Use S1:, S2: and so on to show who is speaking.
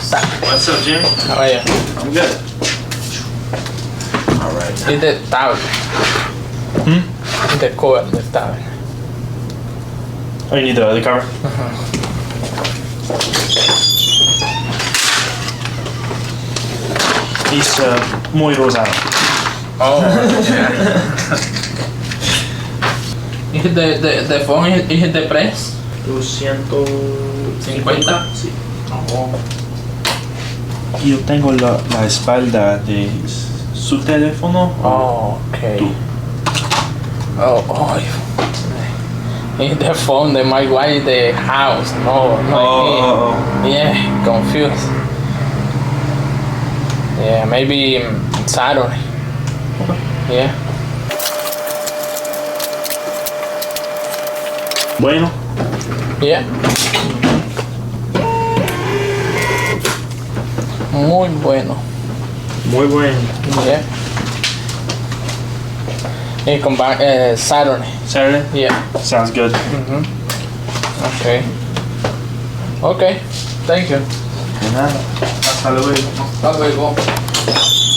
S1: Saturday.
S2: What's up, Jimmy?
S1: How are you?
S2: I'm good. All right.
S1: It's the towel. The cover, the towel.
S2: Oh, you need the other cover? He's muy rosado.
S1: Oh, yeah. Is the phone is the price?
S2: 250. Sí.
S1: Oh.
S2: Y yo tengo la espalda de su teléfono.
S1: Oh, okay.
S2: Tú.
S1: Oh. Is the phone that my wife the house? No,
S2: Oh.
S1: Yeah, confused. Yeah, maybe Saturday. Yeah.
S2: Bueno.
S1: Yeah. Muy bueno.
S2: Muy bueno.
S1: Yeah. Hey, come back Saturday.
S2: Saturday?
S1: Yeah.
S2: Sounds good.
S1: Okay. Okay. Thank you.
S2: De nada. Hasta luego.
S1: Hasta luego.